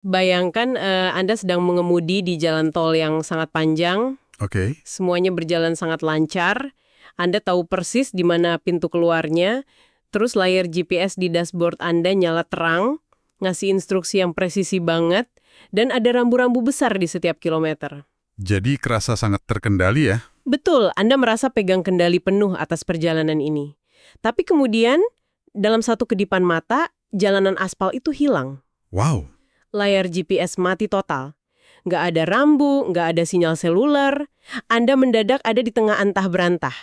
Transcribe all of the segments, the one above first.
Bayangkan Anda sedang mengemudi di jalan tol yang sangat panjang, Oke. semuanya berjalan sangat lancar, Anda tahu persis di mana pintu keluarnya, terus layar GPS di dashboard Anda nyala terang, ngasih instruksi yang presisi banget, dan ada rambu-rambu besar di setiap kilometer. Jadi kerasa sangat terkendali ya? Betul, Anda merasa pegang kendali penuh atas perjalanan ini. Tapi kemudian, dalam satu kedipan mata, jalanan aspal itu hilang. Wow. Layar GPS mati total. Nggak ada rambu, nggak ada sinyal seluler. Anda mendadak ada di tengah antah berantah.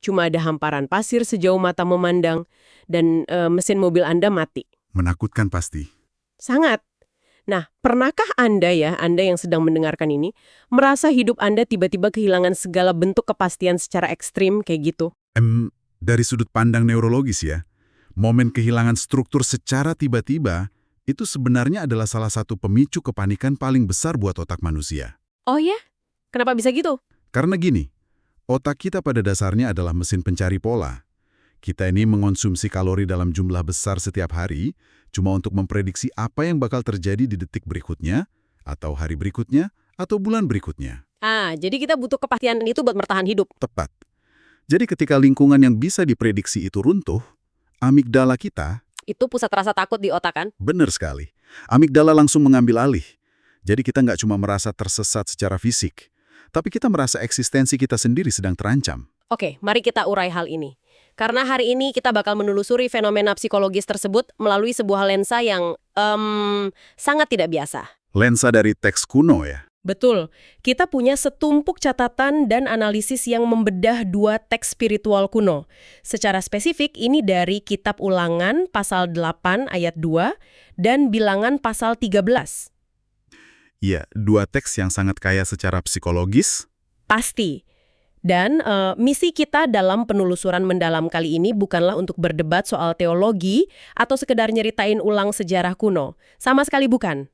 Cuma ada hamparan pasir sejauh mata memandang, dan mesin mobil Anda mati. Menakutkan pasti. Sangat. Nah, pernahkah Anda yang sedang mendengarkan ini, merasa hidup Anda tiba-tiba kehilangan segala bentuk kepastian secara ekstrim kayak gitu? Dari sudut pandang neurologis ya, momen kehilangan struktur secara tiba-tiba itu sebenarnya adalah salah satu pemicu kepanikan paling besar buat otak manusia. Oh ya? Kenapa bisa gitu? Karena gini, otak kita pada dasarnya adalah mesin pencari pola. Kita ini mengonsumsi kalori dalam jumlah besar setiap hari, cuma untuk memprediksi apa yang bakal terjadi di detik berikutnya, atau hari berikutnya, atau bulan berikutnya. Jadi kita butuh kepastian itu buat bertahan hidup. Tepat. Jadi ketika lingkungan yang bisa diprediksi itu runtuh, amigdala kita, Itu pusat rasa takut di otak kan? benar sekali, amigdala langsung mengambil alih. Jadi kita nggak cuma merasa tersesat secara fisik, tapi kita merasa eksistensi kita sendiri sedang terancam. Oke, mari kita urai hal ini. Karena hari ini kita bakal menelusuri fenomena psikologis tersebut melalui sebuah lensa yang sangat tidak biasa. Lensa dari teks kuno ya. Betul, kita punya setumpuk catatan dan analisis yang membedah dua teks spiritual kuno. Secara spesifik, ini dari Kitab Ulangan pasal 8 ayat 2 dan Bilangan pasal 13. Iya, dua teks yang sangat kaya secara psikologis. Pasti. Dan misi kita dalam penelusuran mendalam kali ini bukanlah untuk berdebat soal teologi atau sekedar nyeritain ulang sejarah kuno. Sama sekali bukan.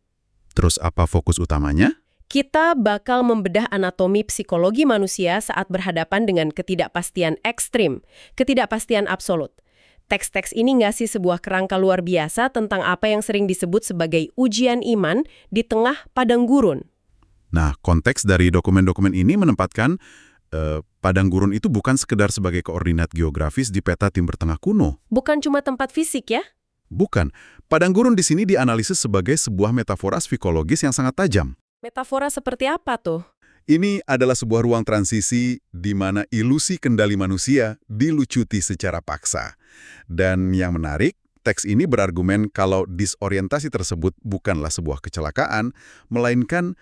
Terus apa fokus utamanya? Kita bakal membedah anatomi psikologi manusia saat berhadapan dengan ketidakpastian ekstrim, ketidakpastian absolut. Teks-teks ini ngasih sebuah kerangka luar biasa tentang apa yang sering disebut sebagai ujian iman di tengah padang gurun. Nah, konteks dari dokumen-dokumen ini menempatkan padang gurun itu bukan sekedar sebagai koordinat geografis di peta Timur Tengah kuno. Bukan cuma tempat fisik ya? Bukan. Padang gurun di sini dianalisis sebagai sebuah metafora psikologis yang sangat tajam. Metafora seperti apa tuh? Ini adalah sebuah ruang transisi di mana ilusi kendali manusia dilucuti secara paksa. Dan yang menarik, teks ini berargumen kalau disorientasi tersebut bukanlah sebuah kecelakaan, melainkan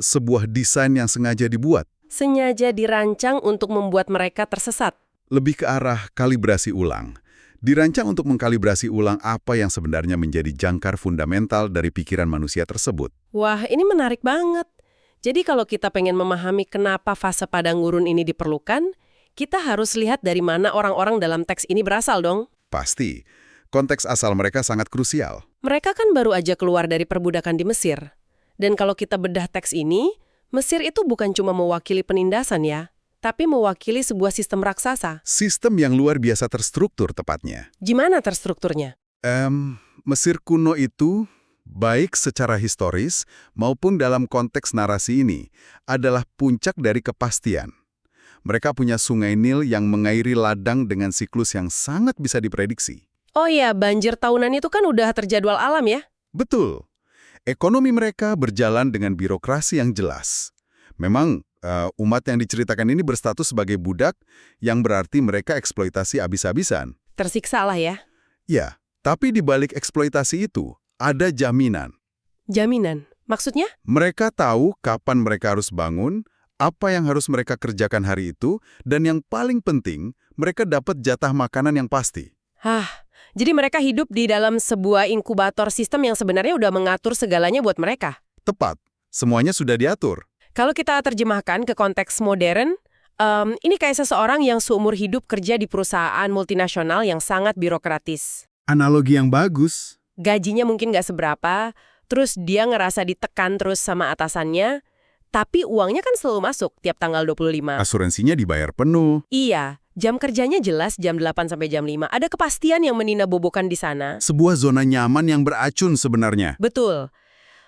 sebuah desain yang sengaja dibuat. Sengaja dirancang untuk membuat mereka tersesat. Lebih ke arah kalibrasi ulang. Dirancang untuk mengkalibrasi ulang apa yang sebenarnya menjadi jangkar fundamental dari pikiran manusia tersebut. Wah, ini menarik banget. Jadi kalau kita pengen memahami kenapa fase padang gurun ini diperlukan, kita harus lihat dari mana orang-orang dalam teks ini berasal dong. Pasti, konteks asal mereka sangat krusial. Mereka kan baru aja keluar dari perbudakan di Mesir. Dan kalau kita bedah teks ini, Mesir itu bukan cuma mewakili penindasan ya, tapi mewakili sebuah sistem raksasa. Sistem yang luar biasa terstruktur tepatnya. Gimana terstrukturnya? Mesir kuno itu, baik secara historis maupun dalam konteks narasi ini, adalah puncak dari kepastian. Mereka punya sungai Nil yang mengairi ladang dengan siklus yang sangat bisa diprediksi. Oh iya, banjir tahunan itu kan udah terjadwal alam ya? Betul. Ekonomi mereka berjalan dengan birokrasi yang jelas. Memang, umat yang diceritakan ini berstatus sebagai budak, yang berarti mereka eksploitasi abis-abisan. Tersiksa lah ya. Ya, tapi di balik eksploitasi itu, ada jaminan. Jaminan? Maksudnya? Mereka tahu kapan mereka harus bangun, apa yang harus mereka kerjakan hari itu, dan yang paling penting, mereka dapat jatah makanan yang pasti. Jadi mereka hidup di dalam sebuah inkubator sistem yang sebenarnya udah mengatur segalanya buat mereka. Tepat, semuanya sudah diatur. Kalau kita terjemahkan ke konteks modern, ini kayak seseorang yang seumur hidup kerja di perusahaan multinasional yang sangat birokratis. Analogi yang bagus. Gajinya mungkin nggak seberapa, terus dia ngerasa ditekan terus sama atasannya, tapi uangnya kan selalu masuk tiap tanggal 25. Asuransinya dibayar penuh. Iya, jam kerjanya jelas jam 8 sampai jam 5. Ada kepastian yang meninabobokan di sana. Sebuah zona nyaman yang beracun sebenarnya. Betul.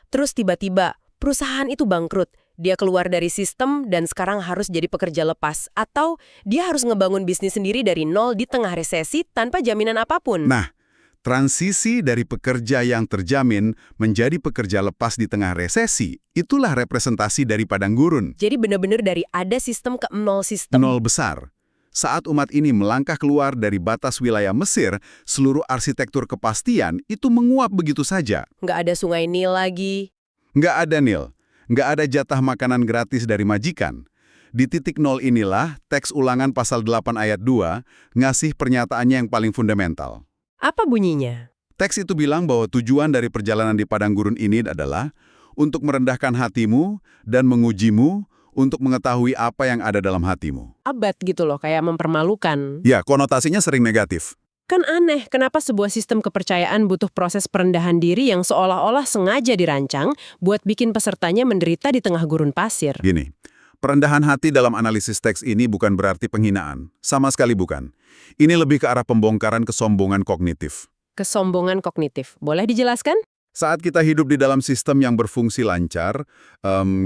Terus tiba-tiba, perusahaan itu bangkrut. Dia keluar dari sistem dan sekarang harus jadi pekerja lepas. Atau dia harus ngebangun bisnis sendiri dari nol di tengah resesi tanpa jaminan apapun. Nah, transisi dari pekerja yang terjamin menjadi pekerja lepas di tengah resesi, itulah representasi dari padang gurun. Jadi benar-benar dari ada sistem ke nol sistem. Nol besar. Saat umat ini melangkah keluar dari batas wilayah Mesir, seluruh arsitektur kepastian itu menguap begitu saja. Nggak ada sungai Nil lagi. Nggak ada Nil. Nggak ada jatah makanan gratis dari majikan. Di titik nol inilah, teks ulangan pasal 8 ayat 2 ngasih pernyataannya yang paling fundamental. Apa bunyinya? Teks itu bilang bahwa tujuan dari perjalanan di padang gurun ini adalah untuk merendahkan hatimu dan mengujimu untuk mengetahui apa yang ada dalam hatimu. Abad gitu loh, kayak mempermalukan. Ya, konotasinya sering negatif. Kan aneh, kenapa sebuah sistem kepercayaan butuh proses perendahan diri yang seolah-olah sengaja dirancang buat bikin pesertanya menderita di tengah gurun pasir. Gini, perendahan hati dalam analisis teks ini bukan berarti penghinaan. Sama sekali bukan. Ini lebih ke arah pembongkaran kesombongan kognitif. Kesombongan kognitif. Boleh dijelaskan? Saat kita hidup di dalam sistem yang berfungsi lancar,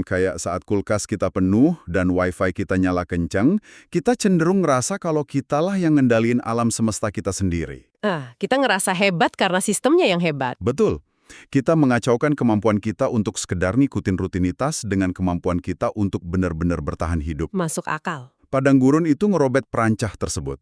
kayak saat kulkas kita penuh dan wifi kita nyala kencang, kita cenderung ngerasa kalau kitalah yang ngendaliin alam semesta kita sendiri. Kita ngerasa hebat karena sistemnya yang hebat. Betul. Kita mengacaukan kemampuan kita untuk sekedar ngikutin rutinitas dengan kemampuan kita untuk benar-benar bertahan hidup. Masuk akal. Padang gurun itu ngerobet perancah tersebut.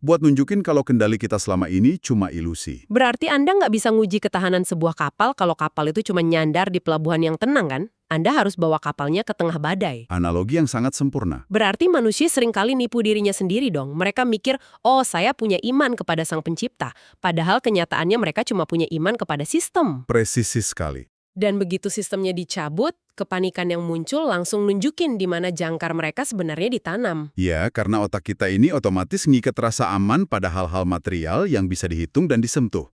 Buat nunjukin kalau kendali kita selama ini cuma ilusi. Berarti Anda nggak bisa nguji ketahanan sebuah kapal kalau kapal itu cuma nyandar di pelabuhan yang tenang kan? Anda harus bawa kapalnya ke tengah badai. Analogi yang sangat sempurna. Berarti manusia seringkali nipu dirinya sendiri dong. Mereka mikir, oh saya punya iman kepada Sang Pencipta. Padahal kenyataannya mereka cuma punya iman kepada sistem. Presisi sekali. Dan begitu sistemnya dicabut, kepanikan yang muncul langsung nunjukin di mana jangkar mereka sebenarnya ditanam. Ya, karena otak kita ini otomatis ngikat rasa aman pada hal-hal material yang bisa dihitung dan disentuh.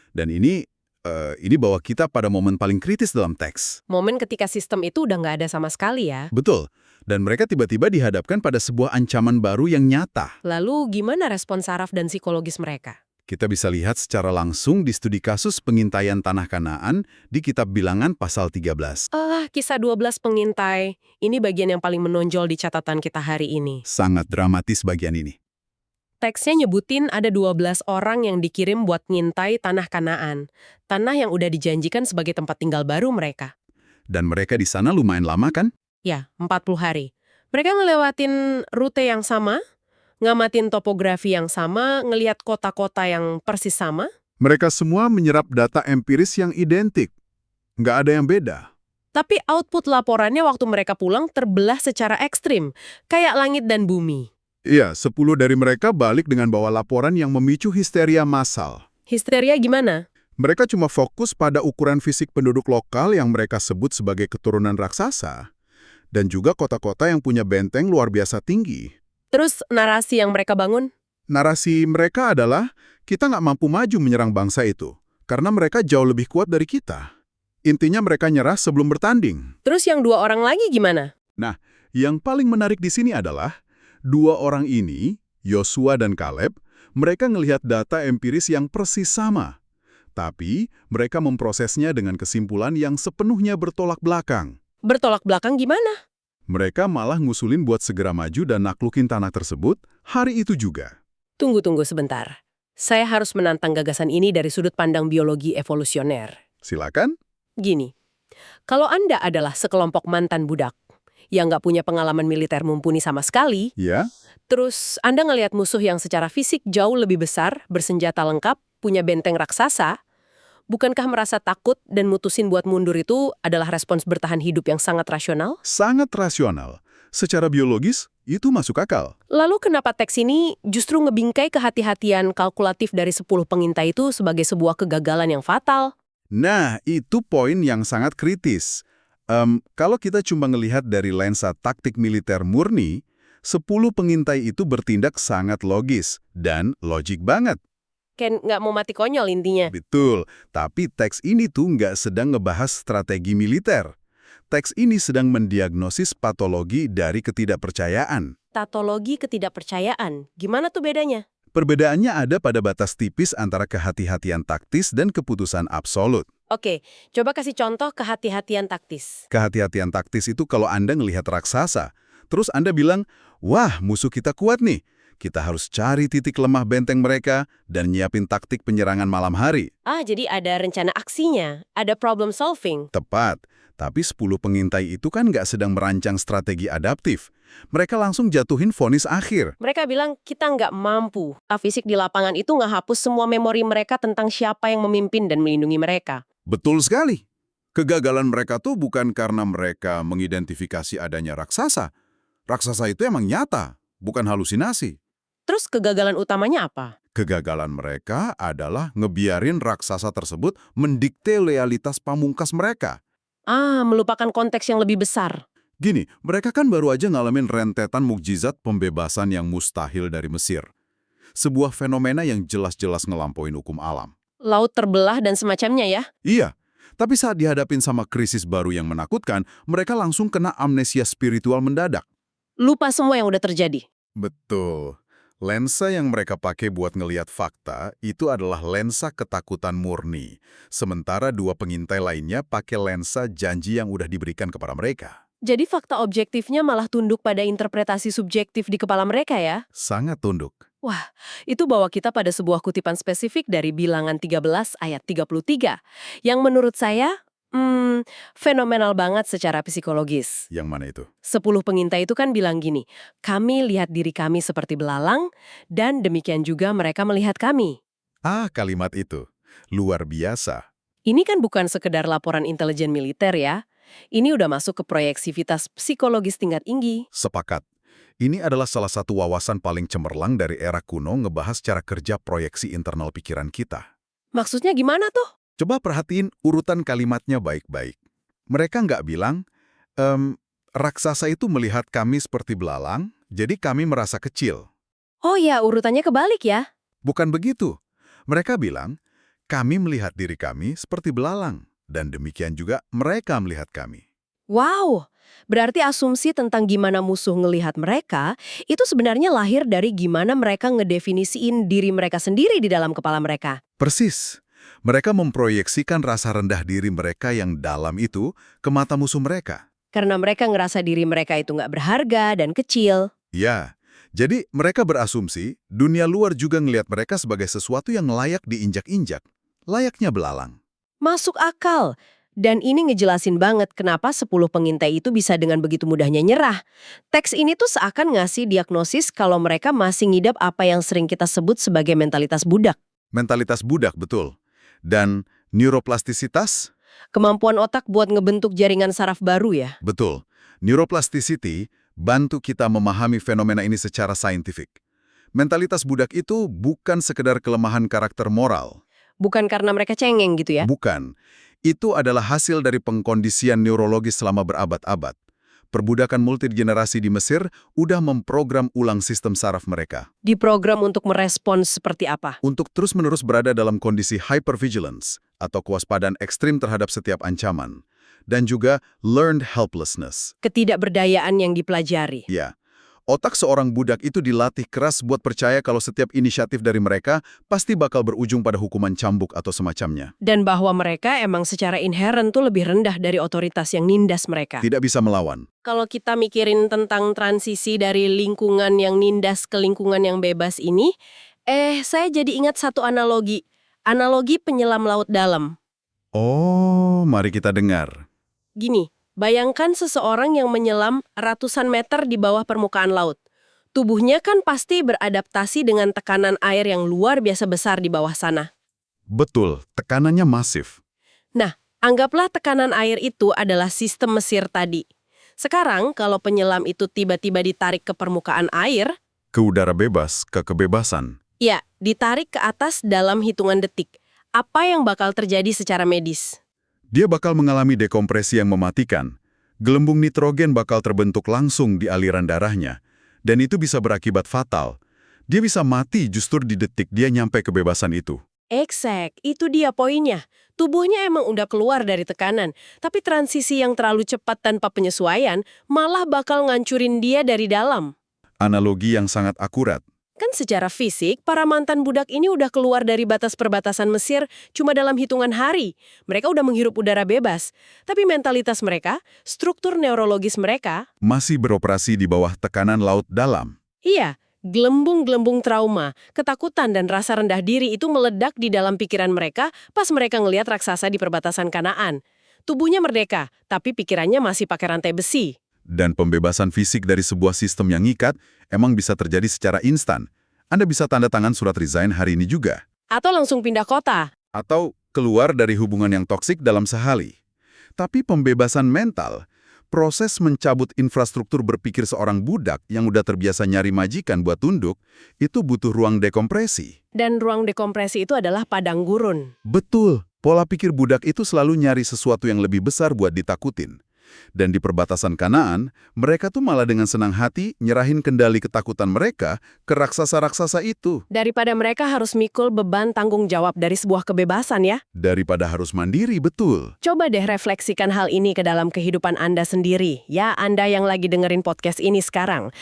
Dan ini bawa kita pada momen paling kritis dalam teks. Momen ketika sistem itu udah nggak ada sama sekali ya. Betul. Dan mereka tiba-tiba dihadapkan pada sebuah ancaman baru yang nyata. Lalu gimana respon saraf dan psikologis mereka? Kita bisa lihat secara langsung di studi kasus pengintaian Tanah Kanaan di Kitab Bilangan pasal 13. Kisah 12 pengintai. Ini bagian yang paling menonjol di catatan kita hari ini. Sangat dramatis bagian ini. Teksnya nyebutin ada 12 orang yang dikirim buat ngintai Tanah Kanaan. Tanah yang udah dijanjikan sebagai tempat tinggal baru mereka. Dan mereka di sana lumayan lama kan? Ya, 40 hari. Mereka ngelewatin rute yang sama, ngamatin topografi yang sama, ngelihat kota-kota yang persis sama. Mereka semua menyerap data empiris yang identik. Nggak ada yang beda. Tapi output laporannya waktu mereka pulang terbelah secara ekstrim, kayak langit dan bumi. Iya, 10 dari mereka balik dengan bawa laporan yang memicu histeria massal. Histeria gimana? Mereka cuma fokus pada ukuran fisik penduduk lokal yang mereka sebut sebagai keturunan raksasa. Dan juga kota-kota yang punya benteng luar biasa tinggi. Terus narasi yang mereka bangun? Narasi mereka adalah, kita nggak mampu maju menyerang bangsa itu, karena mereka jauh lebih kuat dari kita. Intinya mereka nyerah sebelum bertanding. Terus yang 2 orang lagi gimana? Nah, yang paling menarik di sini adalah, 2 orang ini, Yosua dan Kaleb, mereka ngelihat data empiris yang persis sama. Tapi, mereka memprosesnya dengan kesimpulan yang sepenuhnya bertolak belakang. Bertolak belakang gimana? Mereka malah ngusulin buat segera maju dan naklukin tanah tersebut hari itu juga. Tunggu sebentar. Saya harus menantang gagasan ini dari sudut pandang biologi evolusioner. Silakan. Gini, kalau Anda adalah sekelompok mantan budak yang nggak punya pengalaman militer mumpuni sama sekali, Ya, terus Anda ngelihat musuh yang secara fisik jauh lebih besar, bersenjata lengkap, punya benteng raksasa, bukankah merasa takut dan mutusin buat mundur itu adalah respons bertahan hidup yang sangat rasional? sangat rasional. Secara biologis, itu masuk akal. Lalu kenapa teks ini justru ngebingkai kehati-hatian kalkulatif dari 10 pengintai itu sebagai sebuah kegagalan yang fatal? Nah, itu poin yang sangat kritis. Kalau kita cuma ngelihat dari lensa taktik militer murni, 10 pengintai itu bertindak sangat logis dan logik banget. Ken nggak mau mati konyol intinya. Betul, tapi teks ini tuh nggak sedang ngebahas strategi militer. Teks ini sedang mendiagnosis patologi dari ketidakpercayaan. Patologi ketidakpercayaan. Gimana tuh bedanya? Perbedaannya ada pada batas tipis antara kehati-hatian taktis dan keputusan absolut. Oke, coba kasih contoh kehati-hatian taktis. Kehati-hatian taktis itu kalau Anda ngelihat raksasa, terus Anda bilang, wah musuh kita kuat nih. Kita harus cari titik lemah benteng mereka dan nyiapin taktik penyerangan malam hari. Jadi ada rencana aksinya, ada problem solving. Tepat, tapi 10 pengintai itu kan nggak sedang merancang strategi adaptif. Mereka langsung jatuhin vonis akhir. Mereka bilang kita nggak mampu. Fisik di lapangan itu nggak hapus semua memori mereka tentang siapa yang memimpin dan melindungi mereka. Betul sekali. Kegagalan mereka tuh bukan karena mereka mengidentifikasi adanya raksasa. Raksasa itu emang nyata, bukan halusinasi. Terus kegagalan utamanya apa? Kegagalan mereka adalah ngebiarin raksasa tersebut mendikte loyalitas pamungkas mereka. Melupakan konteks yang lebih besar. Gini, mereka kan baru aja ngalamin rentetan mukjizat pembebasan yang mustahil dari Mesir. Sebuah fenomena yang jelas-jelas ngelampauin hukum alam. Laut terbelah dan semacamnya ya? Iya, tapi saat dihadapin sama krisis baru yang menakutkan, mereka langsung kena amnesia spiritual mendadak. Lupa semua yang udah terjadi. Betul. Lensa yang mereka pakai buat ngelihat fakta itu adalah lensa ketakutan murni. Sementara dua pengintai lainnya pakai lensa janji yang udah diberikan kepada mereka. Jadi fakta objektifnya malah tunduk pada interpretasi subjektif di kepala mereka ya? Sangat tunduk. Wah, itu bawa kita pada sebuah kutipan spesifik dari Bilangan 13 ayat 33, yang menurut saya, fenomenal banget secara psikologis. Yang mana itu? 10 pengintai itu kan bilang gini, kami lihat diri kami seperti belalang, dan demikian juga mereka melihat kami. Kalimat itu. Luar biasa. Ini kan bukan sekedar laporan intelijen militer ya. Ini udah masuk ke proyeksivitas psikologis tingkat tinggi. Sepakat. Ini adalah salah satu wawasan paling cemerlang dari era kuno ngebahas cara kerja proyeksi internal pikiran kita. Maksudnya gimana tuh? Coba perhatiin urutan kalimatnya baik-baik. Mereka nggak bilang, raksasa itu melihat kami seperti belalang, jadi kami merasa kecil. Oh ya, urutannya kebalik ya? Bukan begitu. Mereka bilang, kami melihat diri kami seperti belalang, dan demikian juga mereka melihat kami. Wow, berarti asumsi tentang gimana musuh ngelihat mereka, itu sebenarnya lahir dari gimana mereka ngedefinisiin diri mereka sendiri di dalam kepala mereka. Persis. Mereka memproyeksikan rasa rendah diri mereka yang dalam itu ke mata musuh mereka. Karena mereka ngerasa diri mereka itu nggak berharga dan kecil. Ya, jadi mereka berasumsi dunia luar juga ngelihat mereka sebagai sesuatu yang layak diinjak-injak. Layaknya belalang. Masuk akal. Dan ini ngejelasin banget kenapa 10 pengintai itu bisa dengan begitu mudahnya nyerah. Teks ini tuh seakan ngasih diagnosis kalau mereka masih ngidap apa yang sering kita sebut sebagai mentalitas budak. Mentalitas budak, betul. Dan neuroplastisitas? Kemampuan otak buat ngebentuk jaringan saraf baru ya? Betul. Neuroplasticity bantu kita memahami fenomena ini secara saintifik. Mentalitas budak itu bukan sekedar kelemahan karakter moral. Bukan karena mereka cengeng gitu ya? Bukan. Itu adalah hasil dari pengkondisian neurologis selama berabad-abad. Perbudakan multigenerasi di Mesir udah memprogram ulang sistem saraf mereka. Diprogram untuk merespons seperti apa? Untuk terus-menerus berada dalam kondisi hypervigilance atau kewaspadaan ekstrim terhadap setiap ancaman. Dan juga learned helplessness. Ketidakberdayaan yang dipelajari. Ya, otak seorang budak itu dilatih keras buat percaya kalau setiap inisiatif dari mereka pasti bakal berujung pada hukuman cambuk atau semacamnya. Dan bahwa mereka emang secara inheren tuh lebih rendah dari otoritas yang nindas mereka. Tidak bisa melawan. Kalau kita mikirin tentang transisi dari lingkungan yang nindas ke lingkungan yang bebas ini, saya jadi ingat satu analogi. Analogi penyelam laut dalam. Oh, mari kita dengar. Gini, bayangkan seseorang yang menyelam ratusan meter di bawah permukaan laut. Tubuhnya kan pasti beradaptasi dengan tekanan air yang luar biasa besar di bawah sana. Betul, tekanannya masif. Nah, anggaplah tekanan air itu adalah sistem Mesir tadi. Sekarang, kalau penyelam itu tiba-tiba ditarik ke permukaan air, Ke udara bebas, ke kebebasan. ya, ditarik ke atas dalam hitungan detik. Apa yang bakal terjadi secara medis? Dia bakal mengalami dekompresi yang mematikan. Gelembung nitrogen bakal terbentuk langsung di aliran darahnya. Dan itu bisa berakibat fatal. Dia bisa mati justru di detik dia nyampe kebebasan itu. Exact, itu dia poinnya. Tubuhnya emang udah keluar dari tekanan, tapi transisi yang terlalu cepat tanpa penyesuaian malah bakal ngancurin dia dari dalam. Analogi yang sangat akurat. Kan secara fisik, para mantan budak ini udah keluar dari batas perbatasan Mesir cuma dalam hitungan hari. Mereka udah menghirup udara bebas. Tapi mentalitas mereka, struktur neurologis mereka, Masih beroperasi di bawah tekanan laut dalam. iya, gelembung-gelembung trauma, ketakutan dan rasa rendah diri itu meledak di dalam pikiran mereka pas mereka ngelihat raksasa di perbatasan Kanaan. Tubuhnya merdeka, tapi pikirannya masih pakai rantai besi. Dan pembebasan fisik dari sebuah sistem yang ngikat emang bisa terjadi secara instan. Anda bisa tanda tangan surat resign hari ini juga. Atau langsung pindah kota. Atau keluar dari hubungan yang toksik dalam sehari. Tapi pembebasan mental, proses mencabut infrastruktur berpikir seorang budak yang udah terbiasa nyari majikan buat tunduk, itu butuh ruang dekompresi. Dan ruang dekompresi itu adalah padang gurun. Betul, pola pikir budak itu selalu nyari sesuatu yang lebih besar buat ditakutin. Dan di perbatasan Kanaan, mereka tuh malah dengan senang hati nyerahin kendali ketakutan mereka ke raksasa-raksasa itu. Daripada mereka harus mikul beban tanggung jawab dari sebuah kebebasan ya. Daripada harus mandiri, betul. Coba deh refleksikan hal ini ke dalam kehidupan Anda sendiri. Ya, Anda yang lagi dengerin podcast ini sekarang.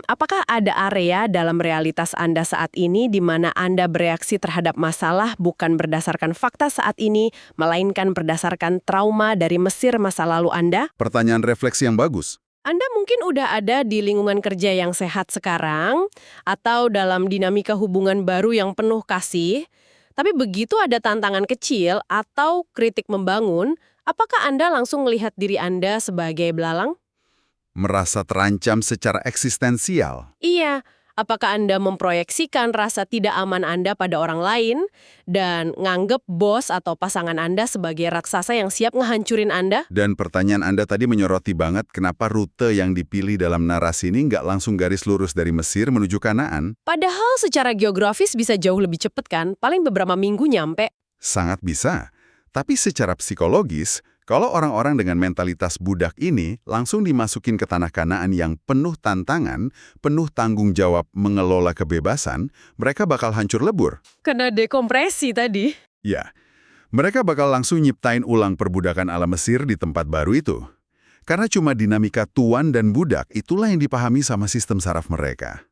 Apakah ada area dalam realitas Anda saat ini di mana Anda bereaksi terhadap masalah bukan berdasarkan fakta saat ini, melainkan berdasarkan trauma dari Mesir masa lalu Anda? Pertanyaan refleksi yang bagus. Anda mungkin udah ada di lingkungan kerja yang sehat sekarang, atau dalam dinamika hubungan baru yang penuh kasih, tapi begitu ada tantangan kecil atau kritik membangun, apakah Anda langsung melihat diri Anda sebagai belalang? Merasa terancam secara eksistensial. Iya. Apakah Anda memproyeksikan rasa tidak aman Anda pada orang lain dan nganggep bos atau pasangan Anda sebagai raksasa yang siap ngehancurin Anda? Dan pertanyaan Anda tadi menyoroti banget kenapa rute yang dipilih dalam narasi ini nggak langsung garis lurus dari Mesir menuju Kanaan. Padahal secara geografis bisa jauh lebih cepat kan? Paling beberapa minggu nyampe. Sangat bisa. Tapi secara psikologis, kalau orang-orang dengan mentalitas budak ini langsung dimasukin ke tanah Kanaan yang penuh tantangan, penuh tanggung jawab mengelola kebebasan, mereka bakal hancur lebur. Kena dekompresi tadi. Ya, mereka bakal langsung nyiptain ulang perbudakan ala Mesir di tempat baru itu. Karena cuma dinamika tuan dan budak itulah yang dipahami sama sistem saraf mereka.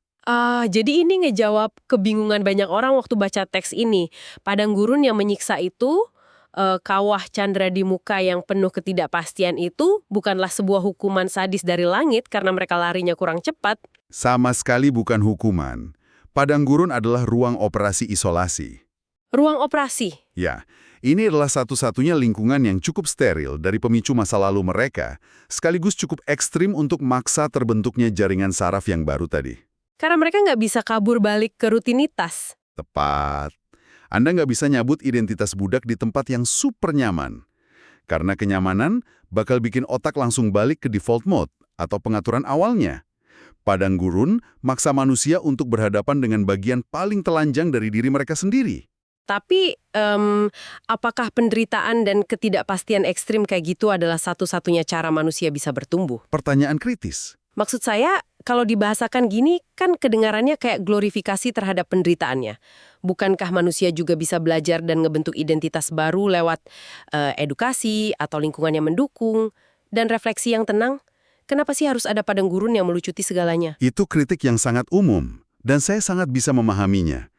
Jadi ini ngejawab kebingungan banyak orang waktu baca teks ini. Padang gurun yang menyiksa itu, kawah candra di muka yang penuh ketidakpastian itu bukanlah sebuah hukuman sadis dari langit karena mereka larinya kurang cepat. Sama sekali bukan hukuman. Padang gurun adalah ruang operasi isolasi. Ruang operasi? Ya, ini adalah satu-satunya lingkungan yang cukup steril dari pemicu masa lalu mereka, sekaligus cukup ekstrim untuk maksa terbentuknya jaringan saraf yang baru tadi. Karena mereka nggak bisa kabur balik ke rutinitas. Tepat. Anda nggak bisa nyabut identitas budak di tempat yang super nyaman. Karena kenyamanan bakal bikin otak langsung balik ke default mode atau pengaturan awalnya. Padang gurun maksa manusia untuk berhadapan dengan bagian paling telanjang dari diri mereka sendiri. Tapi, apakah penderitaan dan ketidakpastian ekstrim kayak gitu adalah satu-satunya cara manusia bisa bertumbuh? Pertanyaan kritis. Maksud saya, kalau dibahasakan gini, kan kedengarannya kayak glorifikasi terhadap penderitaannya. Bukankah manusia juga bisa belajar dan ngebentuk identitas baru lewat edukasi atau lingkungan yang mendukung, dan refleksi yang tenang? Kenapa sih harus ada padang gurun yang melucuti segalanya? Itu kritik yang sangat umum, dan saya sangat bisa memahaminya.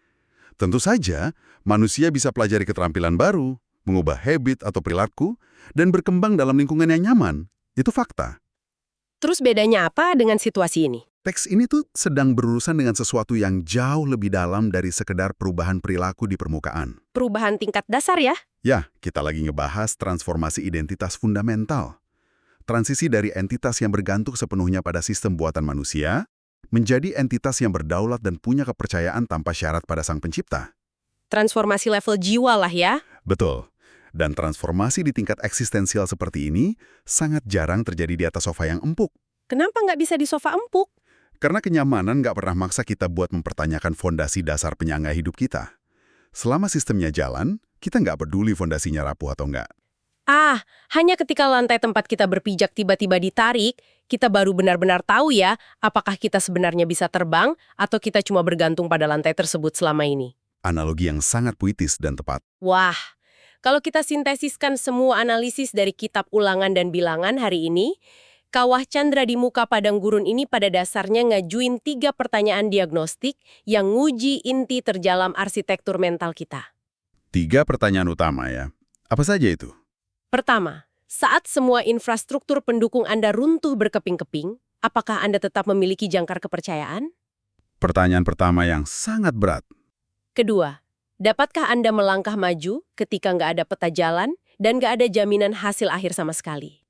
Tentu saja, manusia bisa pelajari keterampilan baru, mengubah habit atau perilaku, dan berkembang dalam lingkungan yang nyaman. Itu fakta. Terus bedanya apa dengan situasi ini? Teks ini tuh sedang berurusan dengan sesuatu yang jauh lebih dalam dari sekedar perubahan perilaku di permukaan. Perubahan tingkat dasar ya? Ya, kita lagi ngebahas transformasi identitas fundamental. Transisi dari entitas yang bergantung sepenuhnya pada sistem buatan manusia, menjadi entitas yang berdaulat dan punya kepercayaan tanpa syarat pada sang pencipta. Transformasi level jiwa lah ya? Betul. Dan transformasi di tingkat eksistensial seperti ini sangat jarang terjadi di atas sofa yang empuk. Kenapa nggak bisa di sofa empuk? Karena kenyamanan nggak pernah maksa kita buat mempertanyakan fondasi dasar penyangga hidup kita. Selama sistemnya jalan, kita nggak peduli fondasinya rapuh atau nggak. Hanya ketika lantai tempat kita berpijak tiba-tiba ditarik, kita baru benar-benar tahu ya, apakah kita sebenarnya bisa terbang atau kita cuma bergantung pada lantai tersebut selama ini. Analogi yang sangat puitis dan tepat. Wah, kalau kita sintesiskan semua analisis dari kitab ulangan dan bilangan hari ini, Kawah Chandra di muka padang gurun ini pada dasarnya ngajuin 3 pertanyaan diagnostik yang nguji inti terdalam arsitektur mental kita. 3 pertanyaan utama ya. Apa saja itu? Pertama, saat semua infrastruktur pendukung Anda runtuh berkeping-keping, apakah Anda tetap memiliki jangkar kepercayaan? Pertanyaan pertama yang sangat berat. Kedua, dapatkah Anda melangkah maju ketika nggak ada peta jalan dan nggak ada jaminan hasil akhir sama sekali?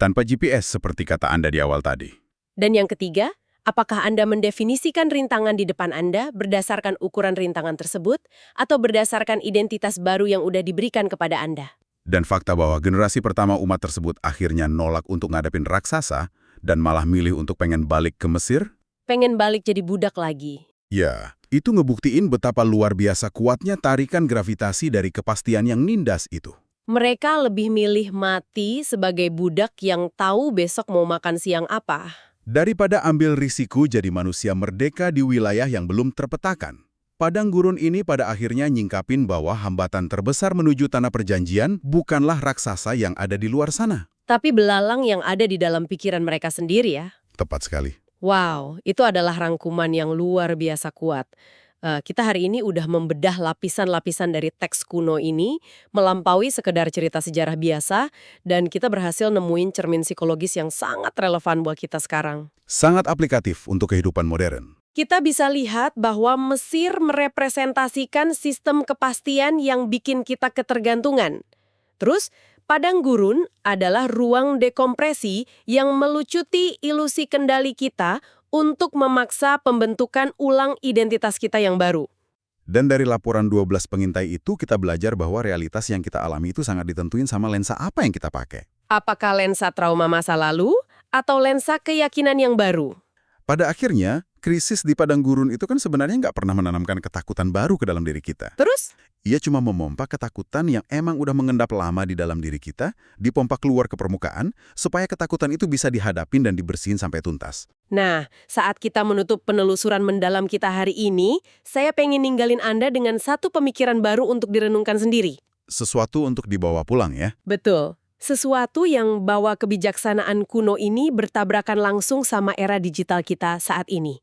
Tanpa GPS seperti kata Anda di awal tadi. Dan yang ketiga, apakah Anda mendefinisikan rintangan di depan Anda berdasarkan ukuran rintangan tersebut atau berdasarkan identitas baru yang udah diberikan kepada Anda? Dan fakta bahwa generasi pertama umat tersebut akhirnya nolak untuk ngadepin raksasa dan malah milih untuk pengen balik ke Mesir? Pengen balik jadi budak lagi. Ya, itu ngebuktiin betapa luar biasa kuatnya tarikan gravitasi dari kepastian yang nindas itu. Mereka lebih milih mati sebagai budak yang tahu besok mau makan siang apa. Daripada ambil risiko jadi manusia merdeka di wilayah yang belum terpetakan. Padang gurun ini pada akhirnya nyingkapin bahwa hambatan terbesar menuju tanah perjanjian bukanlah raksasa yang ada di luar sana. Tapi belalang yang ada di dalam pikiran mereka sendiri ya. Tepat sekali. Wow, itu adalah rangkuman yang luar biasa kuat. Kita hari ini udah membedah lapisan-lapisan dari teks kuno ini, melampaui sekedar cerita sejarah biasa, dan kita berhasil nemuin cermin psikologis yang sangat relevan buat kita sekarang. Sangat aplikatif untuk kehidupan modern. Kita bisa lihat bahwa Mesir merepresentasikan sistem kepastian yang bikin kita ketergantungan. Terus, padang gurun adalah ruang dekompresi yang melucuti ilusi kendali kita untuk memaksa pembentukan ulang identitas kita yang baru. Dan dari laporan 12 pengintai itu kita belajar bahwa realitas yang kita alami itu sangat ditentuin sama lensa apa yang kita pakai. Apakah lensa trauma masa lalu atau lensa keyakinan yang baru? Pada akhirnya, krisis di padang gurun itu kan sebenarnya nggak pernah menanamkan ketakutan baru ke dalam diri kita. Terus? Ia cuma memompa ketakutan yang emang udah mengendap lama di dalam diri kita, dipompa keluar ke permukaan, supaya ketakutan itu bisa dihadapin dan dibersihin sampai tuntas. Nah, saat kita menutup penelusuran mendalam kita hari ini, saya pengen ninggalin Anda dengan satu pemikiran baru untuk direnungkan sendiri. Sesuatu untuk dibawa pulang ya. Betul. Sesuatu yang bawa kebijaksanaan kuno ini bertabrakan langsung sama era digital kita saat ini.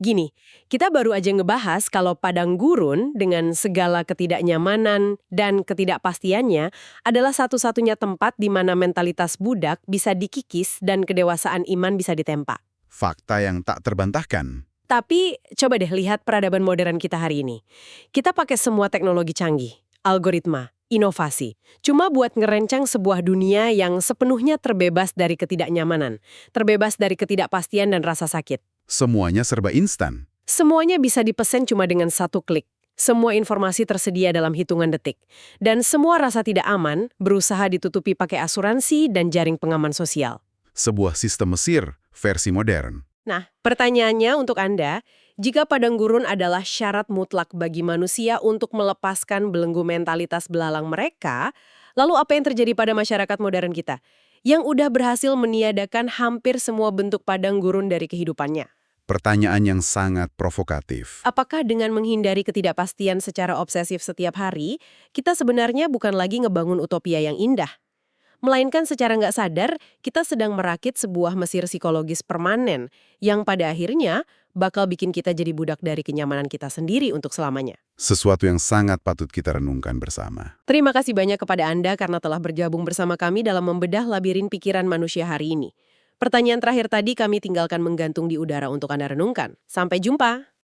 Gini, kita baru aja ngebahas kalau padang gurun dengan segala ketidaknyamanan dan ketidakpastiannya adalah satu-satunya tempat di mana mentalitas budak bisa dikikis dan kedewasaan iman bisa ditempa. Fakta yang tak terbantahkan. Tapi coba deh lihat peradaban modern kita hari ini. Kita pakai semua teknologi canggih, algoritma, inovasi. Cuma buat ngerencang sebuah dunia yang sepenuhnya terbebas dari ketidaknyamanan, terbebas dari ketidakpastian dan rasa sakit. Semuanya serba instan. Semuanya bisa dipesan cuma dengan satu klik. Semua informasi tersedia dalam hitungan detik. Dan semua rasa tidak aman berusaha ditutupi pakai asuransi dan jaring pengaman sosial. Sebuah sistem Mesir versi modern. Nah, pertanyaannya untuk Anda, jika padang gurun adalah syarat mutlak bagi manusia untuk melepaskan belenggu mentalitas belalang mereka, lalu apa yang terjadi pada masyarakat modern kita, yang udah berhasil meniadakan hampir semua bentuk padang gurun dari kehidupannya? Pertanyaan yang sangat provokatif. Apakah dengan menghindari ketidakpastian secara obsesif setiap hari, kita sebenarnya bukan lagi ngebangun utopia yang indah? Melainkan secara nggak sadar, kita sedang merakit sebuah Mesir psikologis permanen yang pada akhirnya bakal bikin kita jadi budak dari kenyamanan kita sendiri untuk selamanya. Sesuatu yang sangat patut kita renungkan bersama. Terima kasih banyak kepada Anda karena telah bergabung bersama kami dalam membedah labirin pikiran manusia hari ini. Pertanyaan terakhir tadi kami tinggalkan menggantung di udara untuk Anda renungkan. Sampai jumpa!